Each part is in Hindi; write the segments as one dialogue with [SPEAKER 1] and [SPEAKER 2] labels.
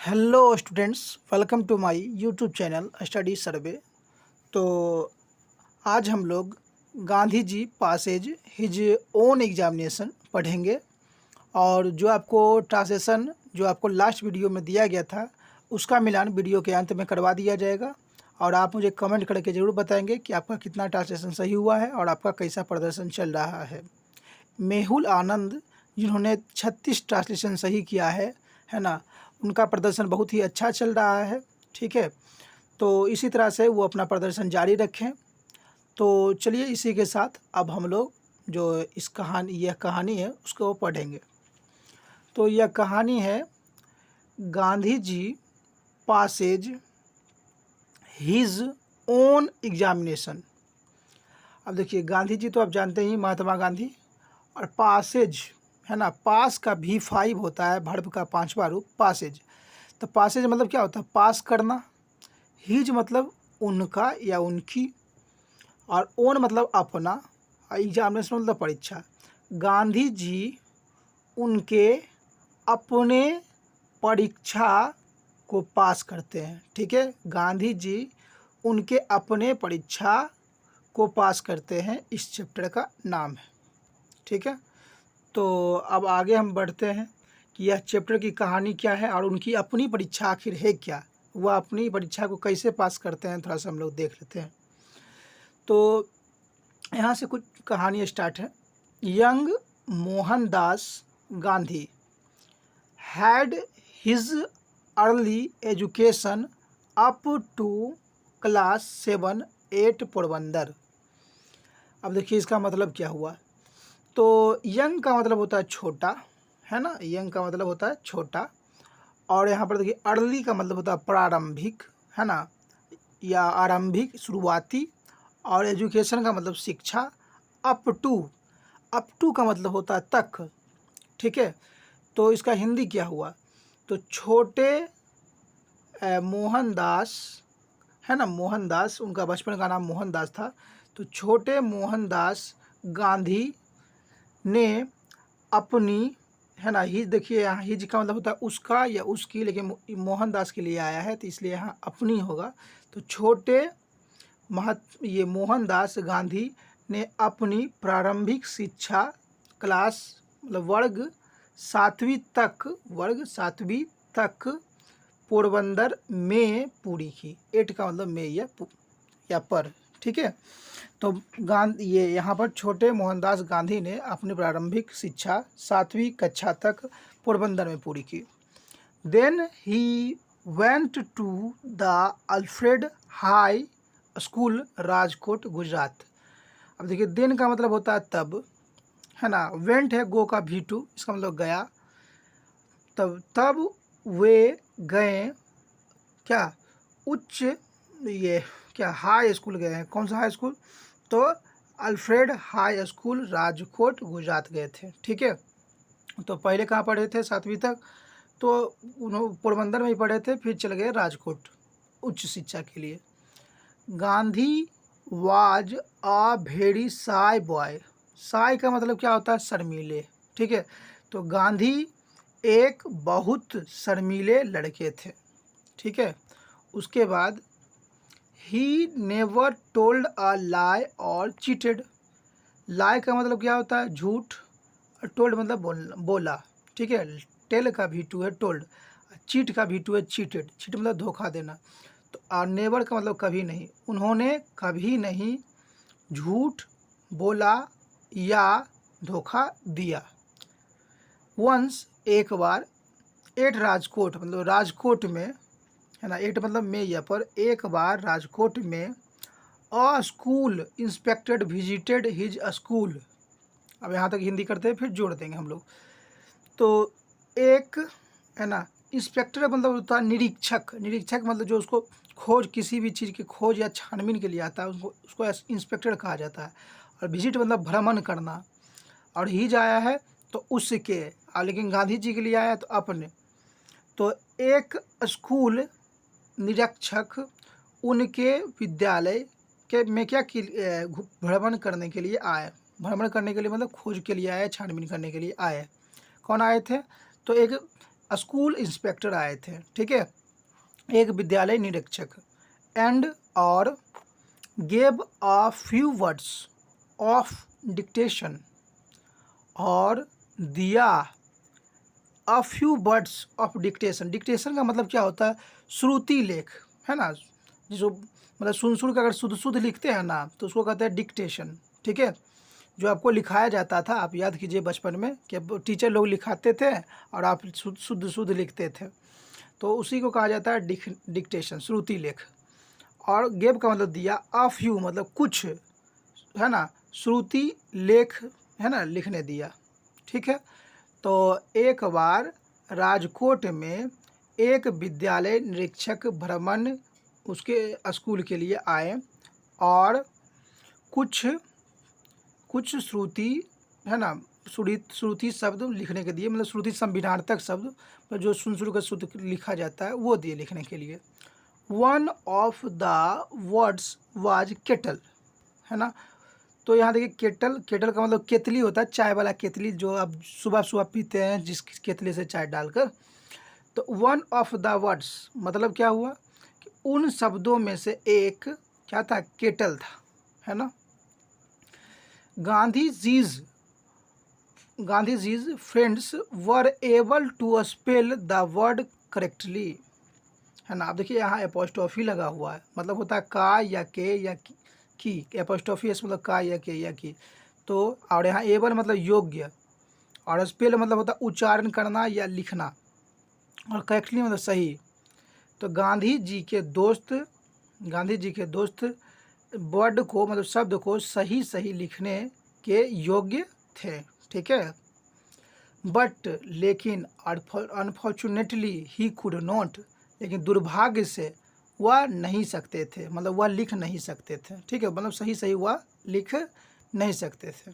[SPEAKER 1] Hello students, welcome to my YouTube channel study survey. तो आज हम लोग Gandhi ji passes his own examination पढ़ेंगे। और जो आपको ट्रांसलेशन जो आपको लास्ट वीडियो में दिया गया था उसका मिलान वीडियो के अंत में करवा दिया जाएगा। और आप मुझे कमेंट करके ज़रूर बताएंगे कि आपका कितना ट्रांसलेशन सही हुआ है और आपका कैसा प्रदर्शन चल रहा है। मेहुल आनंद, जिन्होंने 36 ट्रांसलेशन सही किया है ना, उनका प्रदर्शन बहुत ही अच्छा चल रहा है। ठीक है, तो इसी तरह से वो अपना प्रदर्शन जारी रखें। तो चलिए इसी के साथ अब हम लोग जो यह कहानी है उसको पढ़ेंगे। तो यह कहानी है Gandhi ji passes his own examination. अब देखिए, गांधी जी तो आप जानते ही, महात्मा गांधी। और पासेज है ना, पास का V5 होता है, वर्ब का 5वां रूप पासेज। तो पासेज मतलब क्या होता है? पास करना। हिज मतलब उनका या उनकी, और ओन मतलब अपना, और एग्जामिनेशन मतलब परीक्षा। गांधी जी उनके अपने परीक्षा को पास करते हैं। ठीक है, गांधी जी उनके अपने परीक्षा को पास करते हैं, इस चैप्टर का नाम है। ठीक है, तो अब आगे हम बढ़ते हैं कि यह चैप्टर की कहानी क्या है और उनकी अपनी परीक्षा आखिर है क्या, वह अपनी परीक्षा को कैसे पास करते हैं, थोड़ा सा हम लोग देख लेते हैं। तो यहाँ से कुछ कहानी स्टार्ट है। Young Mohandas Gandhi had his early education up to class 7 at Porbandar. अब देखिए इसका मतलब क्या हुआ। तो यंग का मतलब होता है छोटा, है ना, यंग का मतलब होता है छोटा। और यहाँ पर देखिए अर्ली का मतलब होता है प्रारंभिक, है ना, या आरंभिक, शुरुआती। और एजुकेशन का मतलब शिक्षा। अप टू का मतलब होता है तक। ठीक है, तो इसका हिंदी क्या हुआ? तो छोटे मोहनदास, है ना, मोहनदास, उनका बचपन का नाम मोहनदास था। तो छोटे मोहनदास गांधी ने अपनी, है ना, हिज, देखिए यहाँ हिज का मतलब होता है उसका या उसकी, लेकिन मोहनदास के लिए आया है तो इसलिए यहाँ अपनी होगा। तो छोटे ये मोहनदास गांधी ने अपनी प्रारंभिक शिक्षा क्लास मतलब वर्ग सातवीं तक पोरबंदर में पूरी की। एट का मतलब में या पर। ठीक है, तो ये यहाँ पर छोटे मोहनदास गांधी ने अपनी प्रारंभिक शिक्षा 7वीं कक्षा तक पोरबंदर में पूरी की। Then he went to the Alfred high school, Rajkot, Gujarat. अब देखिए देन का मतलब होता है तब, है ना, वेंट है गो का V2, इसका मतलब गया। तब वे गए क्या, उच्च, ये क्या, हाई स्कूल गए हैं। कौन सा हाई स्कूल? तो Alfred high school, Rajkot, Gujarat गए थे। ठीक है, तो पहले कहाँ पढ़े थे? 7वीं तक तो उन्होंने पोरबंदर में ही पढ़े थे, फिर चले गए राजकोट उच्च शिक्षा के लिए। Gandhi was a very shy boy. Shy का मतलब क्या होता है? शर्मीले। ठीक है, तो गांधी एक बहुत शर्मीले लड़के थे। ठीक है, उसके बाद ही नेवर टोल्ड अ लाई और चीटेड। लाई का मतलब क्या होता है? झूठ। और टोल्ड मतलब बोला। ठीक है, टेल का V2 है टोल्ड, चीट का V2 है चीटेड। चीट मतलब धोखा देना। तो और नेवर का मतलब कभी नहीं। उन्होंने कभी नहीं झूठ बोला या धोखा दिया। वंस एक बार, एट राजकोट मतलब राजकोट में, है ना, एट मतलब में या पर, एक बार राजकोट में, अ school inspected visited his school. अब यहाँ तक हिंदी करते हैं, फिर जोड़ देंगे हम लोग। तो एक, है ना, इंस्पेक्टर मतलब होता है निरीक्षक। निरीक्षक मतलब जो उसको खोज, किसी भी चीज़ की खोज या छानबीन के लिए आता है, उसको इंस्पेक्टर कहा जाता है। और विजिट मतलब भ्रमण करना। और हिज आया है तो उसके, लेकिन गांधी जी के लिए आया तो अपने। तो एक स्कूल निरीक्षक उनके विद्यालय के में क्या भ्रमण करने के लिए आए। भ्रमण करने के लिए मतलब खोज के लिए आए, छानबीन करने के लिए आए। कौन आए थे? तो एक स्कूल इंस्पेक्टर आए थे, ठीक है, एक विद्यालय निरीक्षक, एंड और gave a few words of dictation, और दिया a few words of dictation. Dictation का मतलब क्या होता है, श्रुति लेख, है ना, जो मतलब सुन कर अगर शुद्ध शुद्ध लिखते हैं ना तो उसको कहते हैं डिक्टेशन, ठीक है। जो आपको लिखाया जाता था, आप याद कीजिए बचपन में कि टीचर लोग लिखाते थे और आप शुद्ध शुद्ध लिखते थे, तो उसी को कहा जाता है डिक्टेशन, श्रुति लेख। और गेव का मतलब दिया, अ फ्यू मतलब कुछ, है ना, श्रुति लेख, है ना, लिखने दिया, ठीक है। तो एक बार राजकोट में एक विद्यालय निरीक्षक भ्रमण उसके स्कूल के लिए आए और कुछ कुछ श्रुति, है ना, श्रुति शब्द लिखने के दिए, मतलब श्रुति संविधानार्थक शब्द, मतलब जो सुन कर शुद्ध लिखा जाता है वो दिए लिखने के लिए। One of the words was kettle, है ना। तो यहाँ देखिए केटल, केटल का मतलब केतली होता है, चाय वाला केतली जो आप सुबह सुबह पीते हैं जिस केतली से चाय डालकर। तो वन ऑफ द वर्ड्स मतलब क्या हुआ कि उन शब्दों में से एक क्या था, केटल था, है ना। Gandhi ji's friends were able to spell the word correctly, है ना। अब देखिए यहाँ एपोस्ट्रोफी लगा हुआ है, मतलब होता है का या के या की, एपोस्ट्रोफी मतलब का या के या की। तो और यहाँ एबल मतलब योग्य, और स्पेल मतलब होता है उच्चारण करना या लिखना, और करेक्टली मतलब सही। तो गांधी जी के दोस्त वर्ड को मतलब शब्द को सही सही लिखने के योग्य थे, ठीक है। बट लेकिन अनफॉर्चुनेटली ही कुड नॉट, लेकिन दुर्भाग्य से वह नहीं सकते थे, मतलब वह लिख नहीं सकते थे, ठीक है, मतलब सही सही वह लिख नहीं सकते थे।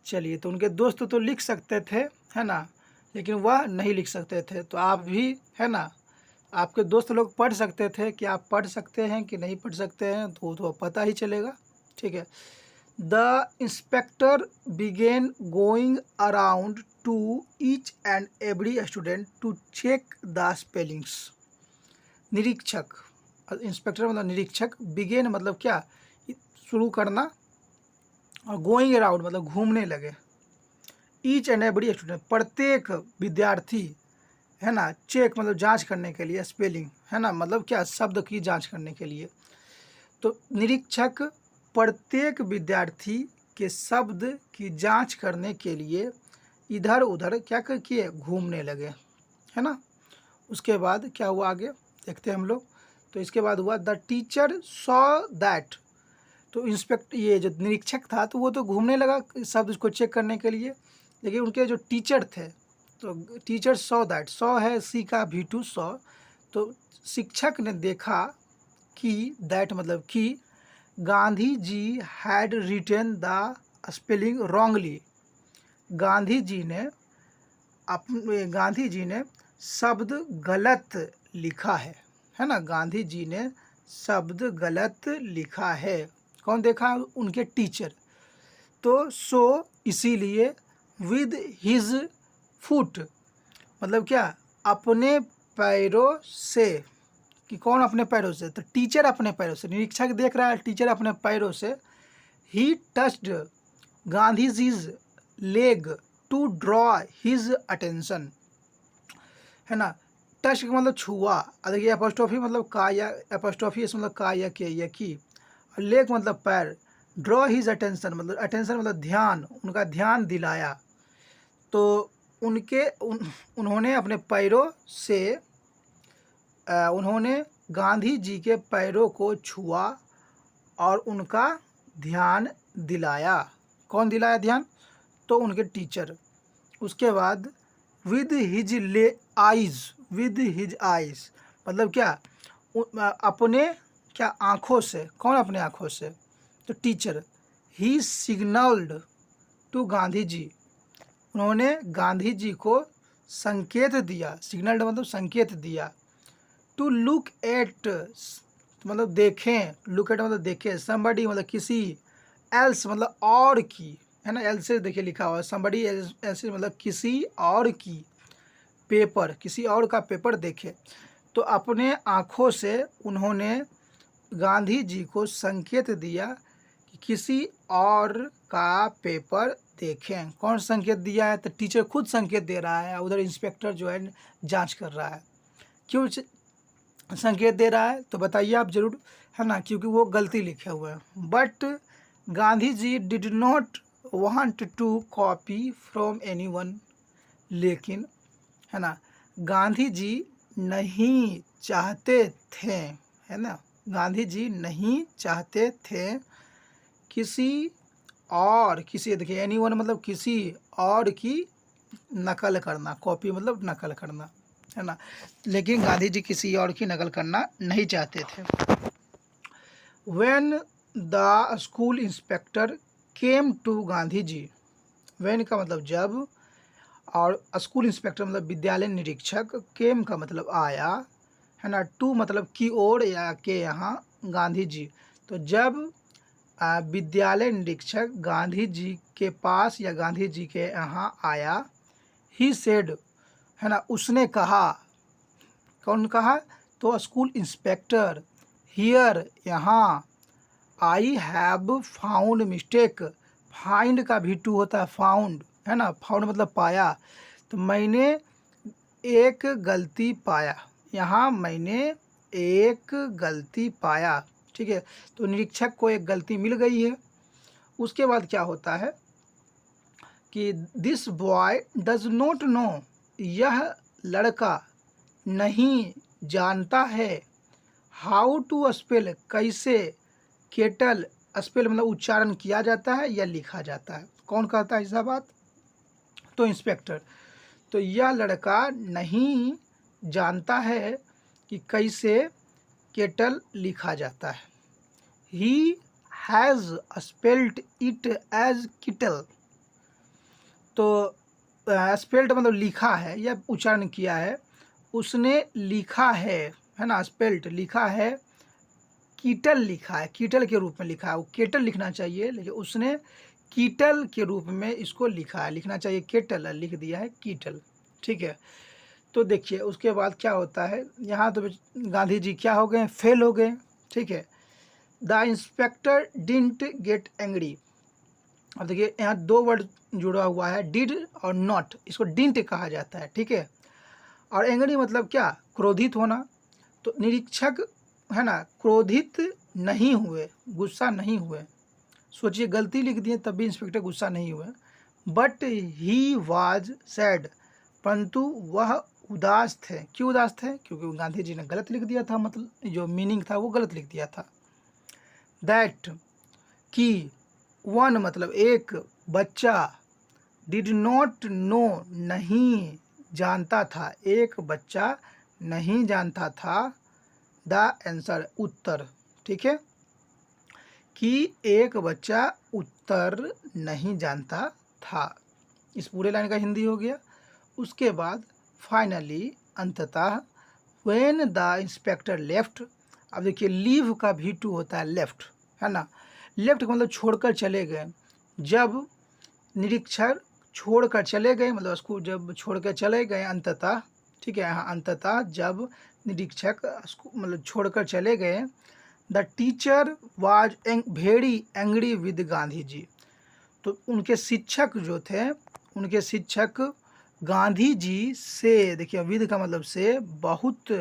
[SPEAKER 1] चलिए, तो उनके दोस्त तो लिख सकते थे, है ना, लेकिन वह नहीं लिख सकते थे। तो आप भी, है ना, आपके दोस्त लोग पढ़ सकते थे, कि आप पढ़ सकते हैं कि नहीं पढ़ सकते हैं तो पता ही चलेगा, ठीक है। The inspector began going around to each and every student to check the spellings. निरीक्षक, इंस्पेक्टर मतलब निरीक्षक, बिगेन मतलब क्या, शुरू करना, और गोइंग अराउंड मतलब घूमने लगे, ईच एंड एवरी स्टूडेंट प्रत्येक विद्यार्थी, है ना, चेक मतलब जांच करने के लिए, स्पेलिंग, है ना, मतलब क्या, शब्द की जांच करने के लिए। तो निरीक्षक प्रत्येक विद्यार्थी के शब्द की जांच करने के लिए इधर उधर क्या किए, घूमने लगे, है ना। उसके बाद क्या हुआ आगे देखते हैं हम लोग। तो इसके बाद हुआ द टीचर सॉ दैट, तो ये जो निरीक्षक था तो वो तो घूमने लगा शब्द को चेक करने के लिए, लेकिन उनके जो टीचर थे, तो टीचर सॉ दैट, सॉ है सी का V2 सॉ, तो शिक्षक ने देखा कि, दैट मतलब कि, Gandhi ji had written the spelling wrongly, Gandhi ji ने शब्द गलत लिखा है ना, गांधी जी ने शब्द गलत लिखा है। कौन देखा, उनके टीचर। तो सो इसीलिए विद हिज फुट मतलब क्या, अपने पैरों से, कि कौन अपने पैरों से, तो टीचर अपने पैरों से, निरीक्षक देख रहा है, टीचर अपने पैरों से, he touched Gandhi ji's leg to draw his attention, है ना। टच का मतलब छुआ, देखिए एपोस्ट्रोफी मतलब का या, एपोस्ट्रोफी मतलब का या के या की, और लेग मतलब पैर, ड्रॉ हिज अटेंशन मतलब अटेंशन मतलब ध्यान, उनका ध्यान दिलाया। तो उन्होंने अपने पैरों से उन्होंने गांधी जी के पैरों को छुआ और उनका ध्यान दिलाया। कौन दिलाया ध्यान, तो उनके टीचर। उसके बाद विद हिज आइज मतलब क्या, अपने क्या आँखों से, कौन अपने आँखों से, तो teacher. He signalled to Gandhi ji, उन्होंने गांधी जी को संकेत दिया, सिग्नल्ड मतलब संकेत दिया, टू लुक एट मतलब देखें, लुक एट मतलब देखें, समबडी मतलब किसी, एल्स मतलब और की, है ना, एल्स से देखिए लिखा हुआ है, समबडी एल्स मतलब किसी और की पेपर, किसी और का पेपर देखे तो अपने आँखों से उन्होंने गांधी जी को संकेत दिया कि किसी और का पेपर देखें। कौन संकेत दिया है? तो टीचर खुद संकेत दे रहा है, उधर इंस्पेक्टर जो है जांच कर रहा है। क्यों संकेत दे रहा है तो बताइए आप ज़रूर, है ना? क्योंकि वो गलती लिखे हुए हैं। But Gandhi ji did not want to copy from anyone, लेकिन, है ना, गांधी जी नहीं चाहते थे, है ना, गांधी जी नहीं चाहते थे किसी देखिए एनीवन मतलब किसी और की नकल करना, कॉपी मतलब नकल करना, है ना, लेकिन गांधी जी किसी और की नकल करना नहीं चाहते थे। When the school inspector came to Gandhi ji, when का मतलब जब, और स्कूल इंस्पेक्टर मतलब विद्यालय निरीक्षक, केम का मतलब आया, है ना, टू मतलब की ओर या के यहाँ गांधी जी, तो जब विद्यालय निरीक्षक गांधी जी के पास या गांधी जी के यहाँ आया, ही सेड, है ना, उसने कहा, कौन कहा? तो स्कूल इंस्पेक्टर, हियर यहाँ, I have found mistake, find का भी टू होता है फाउंड, है ना, फाउंड मतलब पाया, तो मैंने एक गलती पाया, यहाँ मैंने एक गलती पाया, ठीक है। तो निरीक्षक को एक गलती मिल गई है। उसके बाद क्या होता है कि this boy does not know, यह लड़का नहीं जानता है, हाउ टू स्पेल, कैसे, केटल, स्पेल मतलब उच्चारण किया जाता है या लिखा जाता है। कौन कहता है ऐसा बात? तो इंस्पेक्टर। तो यह लड़का नहीं जानता है कि कैसे केटल लिखा जाता है। He has spelled it as kitle, तो स्पेल्ड मतलब लिखा है या उच्चारण किया है, उसने लिखा है ना, स्पेल्ट लिखा है, कीटल लिखा है, कीटल के रूप में लिखा है, वो केटल लिखना चाहिए लेकिन उसने कीटल के रूप में इसको लिखा है, लिखना चाहिए केटल, लिख दिया है कीटल, ठीक है। तो देखिए उसके बाद क्या होता है, यहाँ तो गांधी जी क्या हो गए? फेल हो गए, ठीक है। The inspector didn't get angry, अब देखिए यहाँ दो वर्ड जुड़ा हुआ है, डिड और नॉट, इसको डिडंट कहा जाता है, ठीक है। और एंग्री मतलब क्या? क्रोधित होना। तो निरीक्षक, है ना, क्रोधित नहीं हुए, गुस्सा नहीं हुए। सोचिए गलती लिख दिए तब भी इंस्पेक्टर गुस्सा नहीं हुए। बट ही वाज सैड, परंतु वह उदास थे। क्यों उदास थे? क्योंकि गांधी जी ने गलत लिख दिया था, मतलब जो मीनिंग था वो गलत लिख दिया था। दैट कि, वन मतलब एक, बच्चा, डिड नॉट नो नहीं जानता था, एक बच्चा नहीं जानता था, द आंसर उत्तर, ठीक है, कि एक बच्चा उत्तर नहीं जानता था। इस पूरे लाइन का हिंदी हो गया। उसके बाद फाइनली अंततः, व्हेन द इंस्पेक्टर लेफ्ट, अब देखिए लीव का भी टू होता है लेफ्ट, है ना, लेफ्ट का मतलब छोड़कर चले गए। जब निरीक्षक छोड़कर चले गए मतलब स्कूल जब छोड़कर चले गए अंततः, ठीक है, यहाँ अंततः जब निरीक्षक मतलब छोड़कर चले गए, the teacher was very angry with Gandhi ji, तो उनके शिक्षक जो थे, उनके शिक्षक गांधी जी से, देखिए विद का मतलब से, बहुत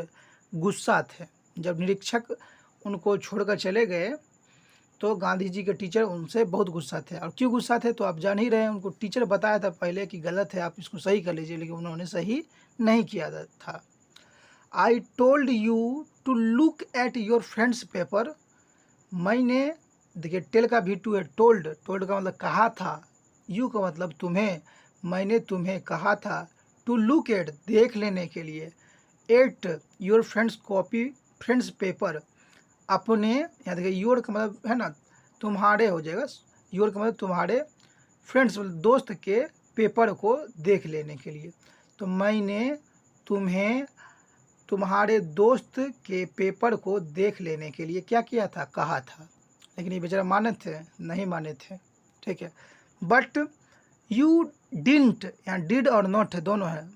[SPEAKER 1] गुस्सा थे। जब निरीक्षक उनको छोड़कर चले गए तो गांधी जी के टीचर उनसे बहुत गुस्सा थे। और क्यों गुस्सा थे तो आप जान ही रहे हैं, उनको टीचर बताया था पहले कि गलत है, आप इसको सही कर लीजिए, लेकिन उन्होंने सही नहीं किया था। I told you to look at your friend's paper, मैंने, देखिए टेल का भी टू है, टोल्ड, टोल्ड का मतलब कहा था, यू का मतलब तुम्हें, मैंने तुम्हें कहा था, टू लुक एट देख लेने के लिए, eight your friends copy, friends paper, अपने, यहाँ देखिए योर का मतलब है ना तुम्हारे हो जाएगा, योर का मतलब तुम्हारे, फ्रेंड्स मतलब दोस्त के पेपर को देख लेने के लिए। तो मैंने तुम्हें तुम्हारे दोस्त के पेपर को देख लेने के लिए क्या किया था? कहा था। लेकिन ये बेचारा माने थे? नहीं माने थे, ठीक है। बट यू डिडंट, यहाँ डिड और नॉट है दोनों है,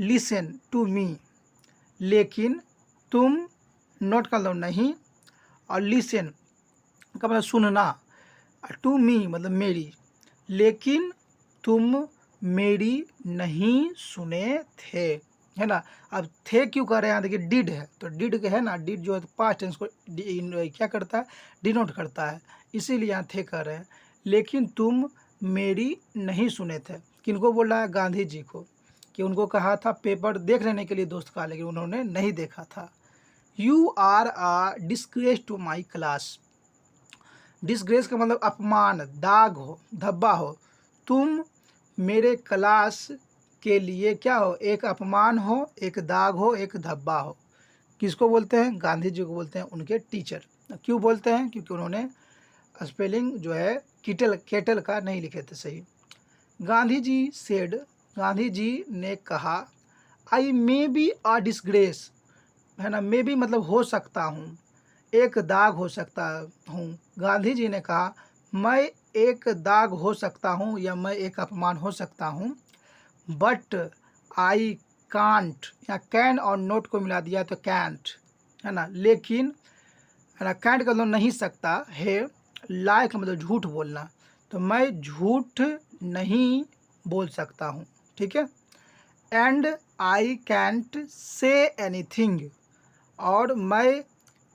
[SPEAKER 1] लिसन टू मी, लेकिन तुम, नॉट का मतलब नहीं, और लिसन का मतलब सुनना, टू मी मतलब मेरी, लेकिन तुम मेरी नहीं सुने थे, है ना। अब थे क्यों कह रहे हैं यहाँ, देखिए डिड है, तो डिड है ना, डिड जो है पास्ट टेंस को क्या करता है, डिनोट करता है, इसीलिए यहाँ थे कह रहे हैं। लेकिन तुम मेरी नहीं सुने थे, किनको बोल रहा है, गांधी जी को, कि उनको कहा था पेपर देख लेने के लिए दोस्त का, लेकिन उन्होंने नहीं देखा था। You are a disgrace to my class, disgrace का मतलब अपमान, दाग हो, धब्बा हो, तुम मेरे क्लास के लिए क्या हो, एक अपमान हो, एक दाग हो, एक धब्बा हो। किसको बोलते हैं, गांधी जी को बोलते हैं, उनके टीचर। क्यों बोलते हैं, क्योंकि उन्होंने स्पेलिंग जो है केटल का नहीं लिखे थे सही। गांधी जी सेड, गांधी जी ने कहा, आई मे बी अ डिसग्रेस, है ना, मे बी मतलब हो सकता हूँ, एक दाग हो सकता हूँ। गांधी जी ने कहा, मैं एक दाग हो सकता हूँ या मैं एक अपमान हो सकता हूँ, बट आई कांट, या कैन और नोट को मिला दिया तो कैंट, है ना, लेकिन, है ना, कैंट का मतलब नहीं सकता है, लाई का मतलब झूठ बोलना, तो मैं झूठ नहीं बोल सकता हूँ, ठीक है। And I can't say anything, और मैं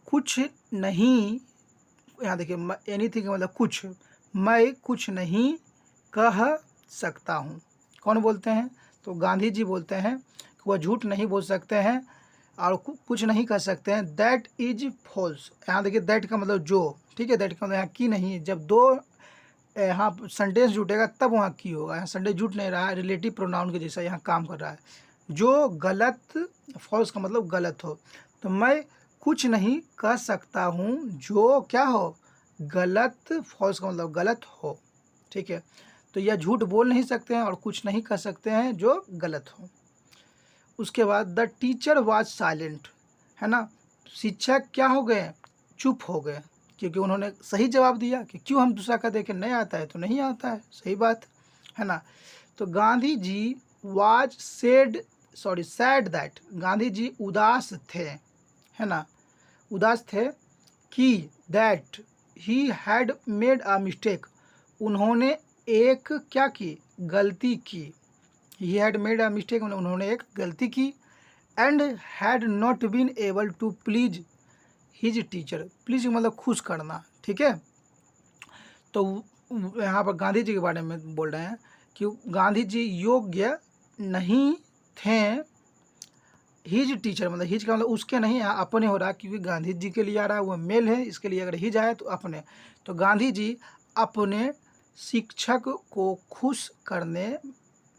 [SPEAKER 1] कुछ नहीं, यहाँ देखिए एनीथिंग का मतलब कुछ, मैं कुछ नहीं कह सकता हूँ। कौन बोलते हैं, तो गांधी जी बोलते हैं कि वह झूठ नहीं बोल सकते हैं और कुछ नहीं कर सकते हैं। दैट इज फॉल्स, यहाँ देखिए दैट का मतलब जो, ठीक है, दैट का मतलब यहाँ की नहीं है, जब दो यहाँ सेंटेंस जुटेगा तब वहाँ की होगा, यहाँ सेंटेंस जुट नहीं रहा है, रिलेटिव प्रोनाउन के जैसा यहाँ काम कर रहा है। जो गलत, फॉल्स का मतलब गलत हो, तो मैं कुछ नहीं कह सकता हूँ जो क्या हो, गलत, फॉल्स का मतलब गलत हो, ठीक है। तो यह झूठ बोल नहीं सकते हैं और कुछ नहीं कह सकते हैं जो गलत हो। उसके बाद द टीचर वाज साइलेंट, है ना, शिक्षक क्या हो गए, चुप हो गए, क्योंकि उन्होंने सही जवाब दिया कि क्यों हम दूसरा का देखें, नहीं आता है तो नहीं आता है, सही बात है ना। तो Gandhi ji was sad that, Gandhi ji उदास थे, है ना, उदास थे कि that he had made a mistake, उन्होंने एक क्या की, गलती की, he had made a mistake मतलब उन्होंने एक गलती की, and had not been able to please his teacher, please मतलब खुश करना, ठीक है। तो यहाँ पर गांधी जी के बारे में बोल रहे हैं कि गांधी जी योग्य नहीं थे, हिज टीचर मतलब हिज का मतलब उसके नहीं, यहाँ अपने हो रहा है, क्योंकि गांधी जी के लिए आ रहा है, वह मेल है, इसके लिए अगर हिज आए तो अपने। तो गांधी जी अपने शिक्षक को खुश करने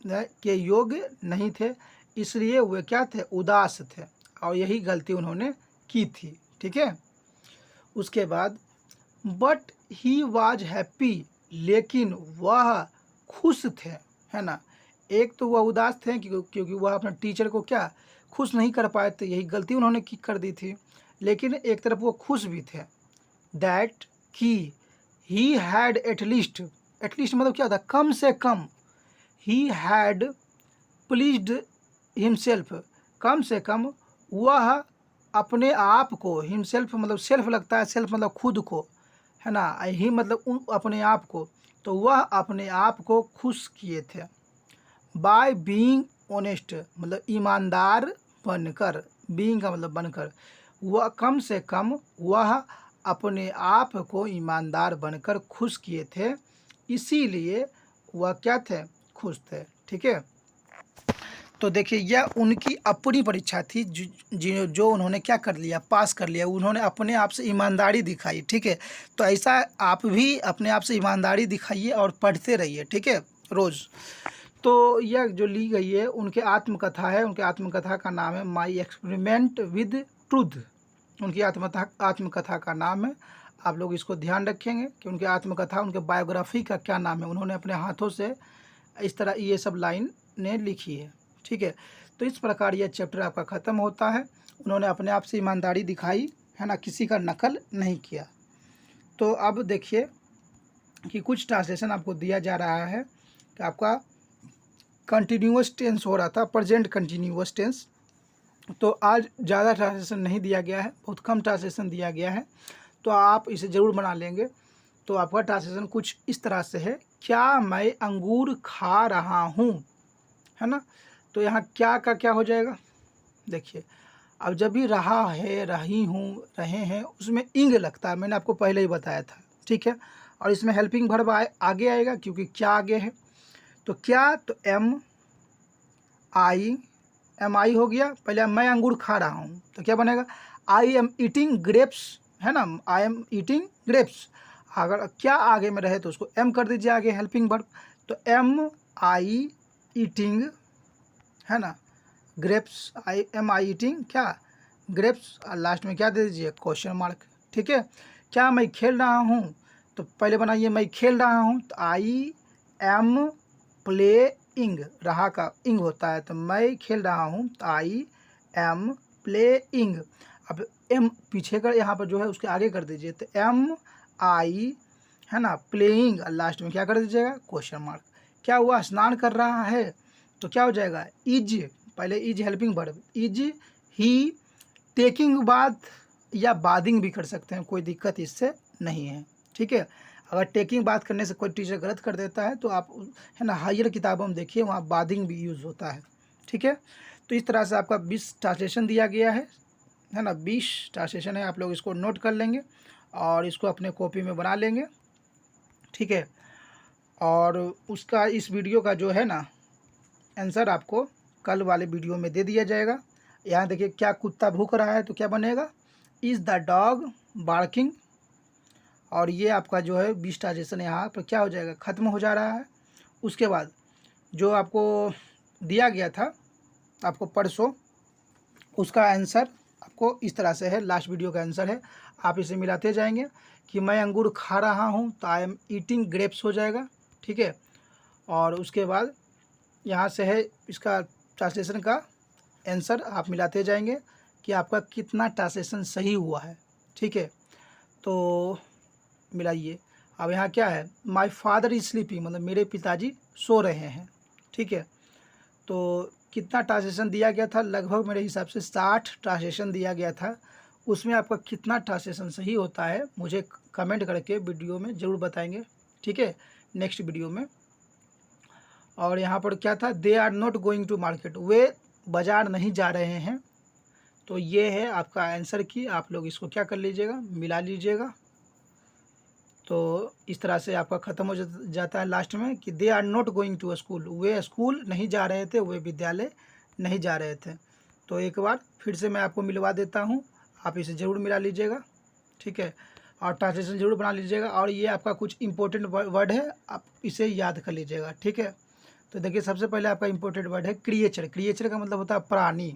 [SPEAKER 1] के योग्य नहीं थे, इसलिए वे क्या थे, उदास थे, और यही गलती उन्होंने की थी, ठीक है। उसके बाद बट ही वाज हैप्पी, लेकिन वह खुश थे, है ना। एक तो वह उदास थे क्योंकि वह अपने टीचर को क्या, खुश नहीं कर पाए थे, यही गलती उन्होंने की कर दी थी, लेकिन एक तरफ वो खुश भी थे। दैट की ही हैड एटलीस्ट मतलब क्या होता है, कम से कम, ही हैड प्लीज्ड हिमसेल्फ, कम से कम वह अपने आप को, हिमसेल्फ मतलब सेल्फ लगता है, सेल्फ मतलब खुद को, है ना, ही मतलब अपने आप को, तो वह अपने आप को खुश किए थे। बाय बीइंग ऑनेस्ट मतलब ईमानदार बनकर, बीइंग का मतलब बनकर, वह कम से कम वह अपने आप को ईमानदार बनकर खुश किए थे, इसीलिए वह क्या थे, खुश थे, ठीक है। तो देखिए यह उनकी अपनी परीक्षा थी, जो उन्होंने क्या कर लिया, पास कर लिया, उन्होंने अपने आप से ईमानदारी दिखाई, ठीक है। तो ऐसा आप भी अपने आप से ईमानदारी दिखाइए और पढ़ते रहिए, ठीक है, रोज़। तो यह जो ली गई है उनके आत्मकथा है, उनके आत्मकथा का नाम है माई एक्सपेरिमेंट विद ट्रूथ, उनकी आत्मकथा का नाम है। आप लोग इसको ध्यान रखेंगे कि उनकी आत्मकथा, उनके बायोग्राफी का क्या नाम है, उन्होंने अपने हाथों से इस तरह ये सब लाइन ने लिखी है, ठीक है। तो इस प्रकार यह चैप्टर आपका ख़त्म होता है। उन्होंने अपने आप से ईमानदारी दिखाई, है ना, किसी का नकल नहीं किया। तो अब देखिए कि कुछ ट्रांसलेशन आपको दिया जा रहा है कि आपका कंटिन्यूअस टेंस हो रहा था, प्रेजेंट कंटिन्यूअस टेंस। तो आज ज़्यादा ट्रांसलेशन नहीं दिया गया है, बहुत कम ट्रांसलेशन दिया गया है, तो आप इसे ज़रूर बना लेंगे। तो आपका ट्रांसलेशन कुछ इस तरह से है, क्या मैं अंगूर खा रहा हूँ, है ना। तो यहाँ क्या का क्या हो जाएगा, देखिए अब जब भी रहा है, रही हूँ, रहे हैं, उसमें इंग लगता है, मैंने आपको पहले ही बताया था, ठीक है। और इसमें हेल्पिंग वर्ब आगे आएगा क्योंकि क्या आगे है। तो क्या, तो एम आई हो गया, पहले मैं अंगूर खा रहा हूँ तो क्या बनेगा, आई एम ईटिंग ग्रेप्स, है ना, आई एम ईटिंग ग्रेप्स। अगर क्या आगे में रहे तो उसको एम कर दीजिए आगे, हेल्पिंग वर्ब। तो एम आई ईटिंग, है ना, ग्रेप्स, आई ईटिंग क्या, ग्रेप्स, और लास्ट में क्या दे दीजिए, क्वेश्चन मार्क, ठीक है। क्या मैं खेल रहा हूँ, तो पहले बनाइए मैं खेल रहा हूँ, तो आई एम प्लेइंग, रहा का इंग होता है, तो मैं खेल रहा हूँ, तो आई एम प्लेइंग। अब एम पीछे कर, यहाँ पर जो है उसके आगे कर दीजिए, तो एम आई, है ना, प्लेइंग, और लास्ट में क्या कर दीजिएगा, क्वेश्चन मार्क। क्या हुआ, स्नान कर रहा है, तो क्या हो जाएगा, इज, पहले is helping verb, is he taking bath, या बादिंग भी कर सकते हैं, कोई दिक्कत इससे नहीं है, ठीक है। अगर टेकिंग बात करने से कोई टीचर गलत कर देता है तो आप, है ना, हायर किताबों में देखिए वहाँ बादिंग भी यूज़ होता है, ठीक है। तो इस तरह से आपका 20 ट्रांसलेशन दिया गया है ना, 20 ट्रांसलेशन है, आप लोग इसको नोट कर लेंगे और इसको अपने कॉपी में बना लेंगे, ठीक है। और उसका, इस वीडियो का जो है ना आंसर आपको कल वाले वीडियो में दे दिया जाएगा। यहाँ देखिए, क्या कुत्ता भूख रहा है, तो क्या बनेगा, इज़ द डॉग बार्किंग। और ये आपका जो है 20 ट्रांजेक्शन यहाँ पर क्या हो जाएगा, ख़त्म हो जा रहा है। उसके बाद जो आपको दिया गया था आपको परसों, उसका आंसर आपको इस तरह से है, लास्ट वीडियो का आंसर है, आप इसे मिलाते जाएंगे कि मैं अंगूर खा रहा हूँ, तो आई एम ईटिंग ग्रेप्स हो जाएगा, ठीक है। और उसके बाद यहाँ से है इसका ट्रांसलेशन का आंसर, आप मिलाते जाएंगे कि आपका कितना ट्रांसलेशन सही हुआ है, ठीक है। तो मिलाइए। अब यहाँ क्या है, माई फादर इज स्लीपिंग, मतलब मेरे पिताजी सो रहे हैं, ठीक है। तो कितना ट्रांसलेशन दिया गया था, लगभग मेरे हिसाब से 60 ट्रांसलेशन दिया गया था। उसमें आपका कितना ट्रांसलेशन सही होता है मुझे कमेंट करके वीडियो में ज़रूर बताएंगे, ठीक है, नेक्स्ट वीडियो में। और यहाँ पर क्या था, they are not going to market, वे बाज़ार नहीं जा रहे हैं। तो ये है आपका आंसर की, आप लोग इसको क्या कर लीजिएगा, मिला लीजिएगा। तो इस तरह से आपका ख़त्म हो जाता है लास्ट में कि they are not going to school, वे स्कूल नहीं जा रहे थे, वे विद्यालय नहीं जा रहे थे। तो एक बार फिर से मैं आपको मिलवा देता हूँ, आप इसे ज़रूर मिला लीजिएगा, ठीक है। और ट्रांसलेशन ज़रूर बना लीजिएगा। और ये आपका कुछ इंपॉर्टेंट वर्ड है, आप इसे याद कर लीजिएगा, ठीक है। तो देखिए, सबसे पहले आपका इंपॉर्टेंट वर्ड है क्रिएचर। क्रिएचर का मतलब होता है प्राणी,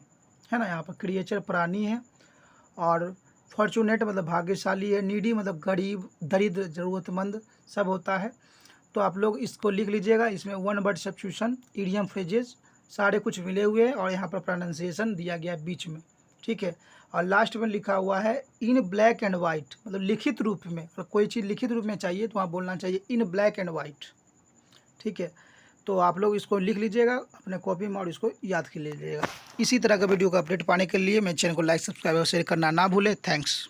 [SPEAKER 1] है ना, यहाँ पर क्रिएचर प्राणी है। और फॉर्चूनेट मतलब भाग्यशाली है। नीडी मतलब गरीब, दरिद्र, ज़रूरतमंद सब होता है। तो आप लोग इसको लिख लीजिएगा, इसमें one word substitution, idiom, phrases सारे कुछ मिले हुए हैं, और यहाँ पर प्रोनाउंसिएशन दिया गया है बीच में, ठीक है। और लास्ट में लिखा हुआ है इन ब्लैक एंड वाइट, मतलब लिखित रूप में। अगर कोई चीज़ लिखित रूप में चाहिए तो वहाँ बोलना चाहिए इन ब्लैक एंड वाइट, ठीक है। तो आप लोग इसको लिख लीजिएगा अपने कॉपी में और इसको याद कर लीजिएगा। इसी तरह का वीडियो का अपडेट पाने के लिए मेरे चैनल को लाइक, सब्सक्राइब और शेयर करना ना भूलें। थैंक्स।